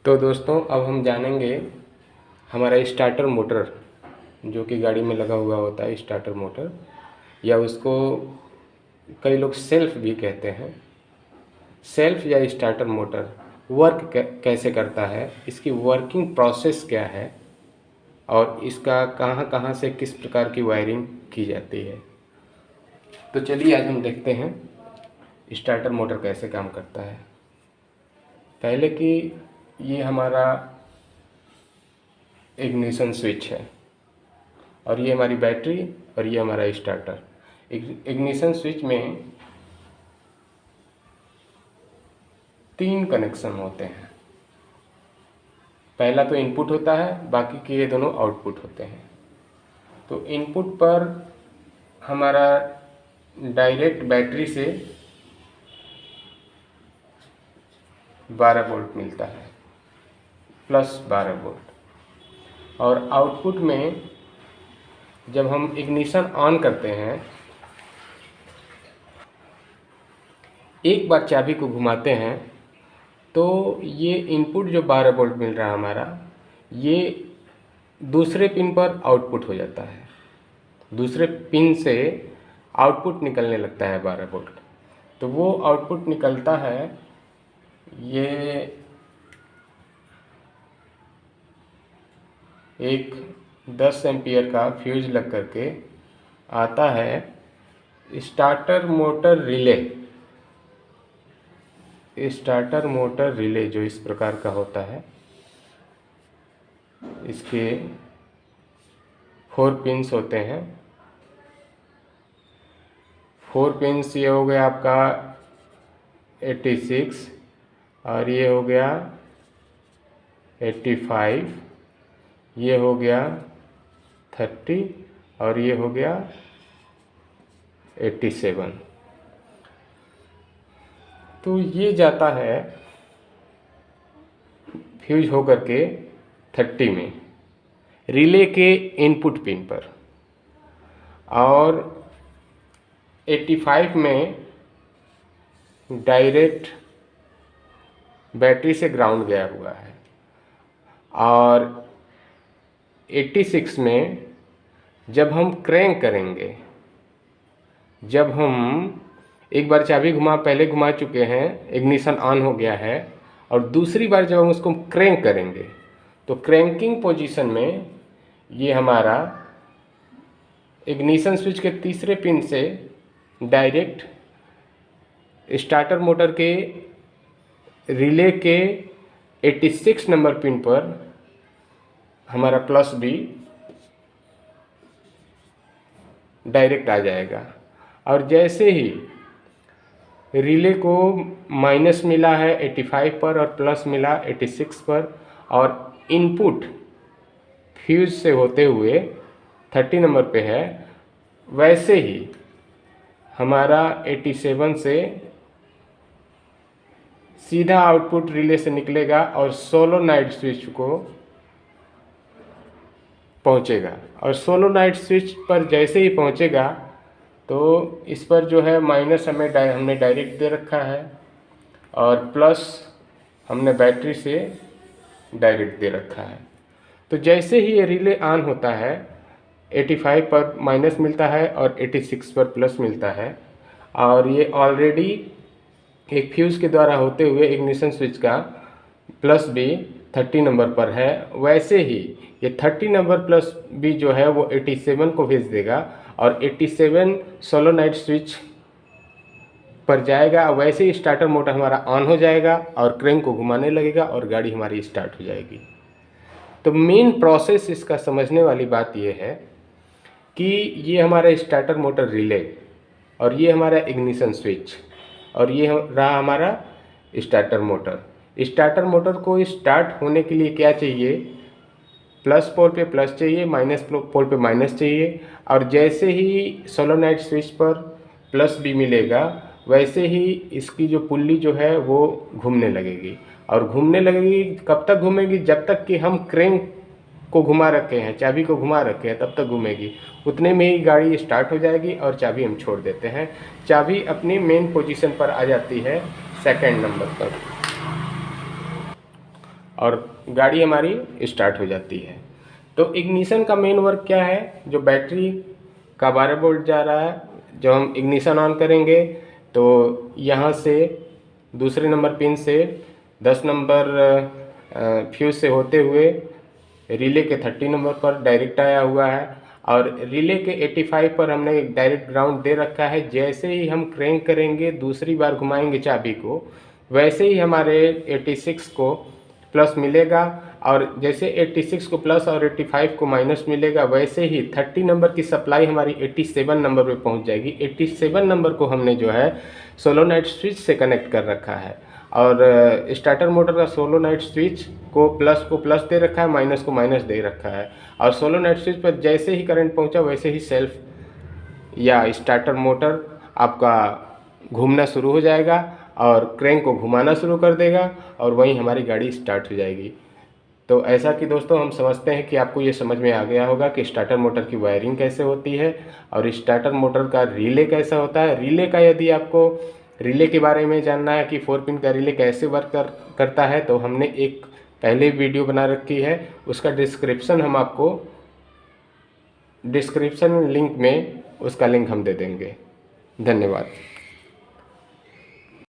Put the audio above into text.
तो दोस्तों अब हम जानेंगे हमारा स्टार्टर मोटर जो कि गाड़ी में लगा हुआ होता है, स्टार्टर मोटर या उसको कई लोग सेल्फ भी कहते हैं। सेल्फ या स्टार्टर मोटर वर्क कैसे करता है, इसकी वर्किंग प्रोसेस क्या है और इसका कहाँ कहाँ से किस प्रकार की वायरिंग की जाती है। तो चलिए आज हम देखते हैं स्टार्टर मोटर कैसे काम करता है। पहले कि ये हमारा इग्निशन स्विच है और ये हमारी बैटरी और ये हमारा स्टार्टर। इग्निशन स्विच में 3 कनेक्शन होते हैं। पहला तो इनपुट होता है, बाकी के ये दोनों आउटपुट होते हैं। तो इनपुट पर हमारा डायरेक्ट बैटरी से 12 वोल्ट मिलता है, प्लस 12 वोल्ट। और आउटपुट में जब हम इग्निशन ऑन करते हैं, एक बार चाबी को घुमाते हैं तो ये इनपुट जो 12 वोल्ट मिल रहा है हमारा, ये दूसरे पिन पर आउटपुट हो जाता है। दूसरे पिन से आउटपुट निकलने लगता है 12 वोल्ट। तो वो आउटपुट निकलता है, ये एक 10 एम्पियर का फ्यूज लग करके आता है starter motor relay. Starter motor relay जो इस प्रकार का होता है, इसके 4 पिन्स होते हैं। 4 पिन्स ये हो गया आपका 86 और ये हो गया 85, ये हो गया 30 और ये हो गया 87। तो ये जाता है फ्यूज होकर के 30 में रिले के इनपुट पिन पर, और 85 में डायरेक्ट बैटरी से ग्राउंड गया हुआ है, और 86 में जब हम क्रैंक करेंगे, जब हम एक बार चाबी पहले घुमा चुके हैं, इग्निशन ऑन हो गया है, और दूसरी बार जब हम उसको क्रैंक करेंगे तो क्रैंकिंग पोजीशन में ये हमारा इग्निशन स्विच के तीसरे पिन से डायरेक्ट स्टार्टर मोटर के रिले के 86 नंबर पिन पर हमारा प्लस बी डायरेक्ट आ जाएगा। और जैसे ही रिले को माइनस मिला है 85 पर और प्लस मिला 86 पर, और इनपुट फ्यूज से होते हुए 30 नंबर पे है, वैसे ही हमारा 87 से सीधा आउटपुट रिले से निकलेगा और सोलोनाइड स्विच को पहुंचेगा। और सोलोनाइड स्विच पर जैसे ही पहुंचेगा तो इस पर जो है माइनस हमने डायरेक्ट दे रखा है और प्लस हमने बैटरी से डायरेक्ट दे रखा है। तो जैसे ही ये रिले ऑन होता है, 85 पर माइनस मिलता है और 86 पर प्लस मिलता है, और ये ऑलरेडी एक फ्यूज़ के द्वारा होते हुए इग्निशन स्विच का प्लस बी 30 नंबर पर है। वैसे ही ये 30 नंबर प्लस बी जो है वो 87 को भेज देगा और 87 सोलोनाइड स्विच पर जाएगा। वैसे ही स्टार्टर मोटर हमारा ऑन हो जाएगा और क्रैंक को घुमाने लगेगा और गाड़ी हमारी स्टार्ट हो जाएगी। तो मेन प्रोसेस इसका समझने वाली बात यह है कि ये हमारा स्टार्टर मोटर रिले और ये हमारा इग्निशन स्विच और ये रहा हमारा स्टार्टर मोटर। स्टार्टर मोटर को स्टार्ट होने के लिए क्या चाहिए? प्लस पोल पे प्लस चाहिए, माइनस पोल पे माइनस चाहिए। और जैसे ही सोलोनाइड स्विच पर प्लस बी मिलेगा, वैसे ही इसकी जो पुल्ली जो है वो घूमने लगेगी। और घूमने लगेगी कब तक घूमेगी? जब तक कि हम क्रैंक को घुमा रखे हैं, चाबी को घुमा रखे हैं, तब तक घूमेगी। उतने में ही गाड़ी स्टार्ट हो जाएगी और चाबी हम छोड़ देते हैं। चाबी अपनी मेन पोजीशन पर आ जाती है सेकंड नंबर पर। और गाड़ी हमारी स्टार्ट हो जाती है। तो इग्निशन का मेन वर्क क्या है, जो बैटरी का 12 वोल्ट जा रहा है, जब हम इग्निशन ऑन करेंगे तो यहाँ से दूसरे नंबर पिन से 10 नंबर फ्यूज से होते हुए रिले के 30 नंबर पर डायरेक्ट आया हुआ है, और रिले के 85 पर हमने डायरेक्ट ग्राउंड दे रखा है। जैसे ही हम क्रैंक करेंगे, दूसरी बार घुमाएंगे चाबी को, वैसे ही हमारे 86 को प्लस मिलेगा, और जैसे 86 को प्लस और 85 को माइनस मिलेगा, वैसे ही 30 नंबर की सप्लाई हमारी 87 नंबर पे पहुंच जाएगी। 87 नंबर को हमने जो है सोलोनाइट स्विच से कनेक्ट कर रखा है, और स्टार्टर मोटर का सोलोनाइट स्विच को प्लस दे रखा है, माइनस को माइनस दे रखा है, और सोलोनाइट स्विच पर जैसे ही करंट पहुंचा वैसे ही सेल्फ या स्टार्टर मोटर आपका घूमना शुरू हो जाएगा और क्रैंक को घुमाना शुरू कर देगा, और वहीं हमारी गाड़ी स्टार्ट हो जाएगी। तो ऐसा कि दोस्तों हम समझते हैं कि आपको ये समझ में आ गया होगा कि स्टार्टर मोटर की वायरिंग कैसे होती है और स्टार्टर मोटर का रिले कैसा होता है। रिले का यदि आपको रिले के बारे में जानना है कि 4 पिन का रिले कैसे वर्क करता है, तो हमने एक पहले वीडियो बना रखी है, उसका डिस्क्रिप्शन हम आपको डिस्क्रिप्शन लिंक में उसका लिंक हम दे देंगे। धन्यवाद।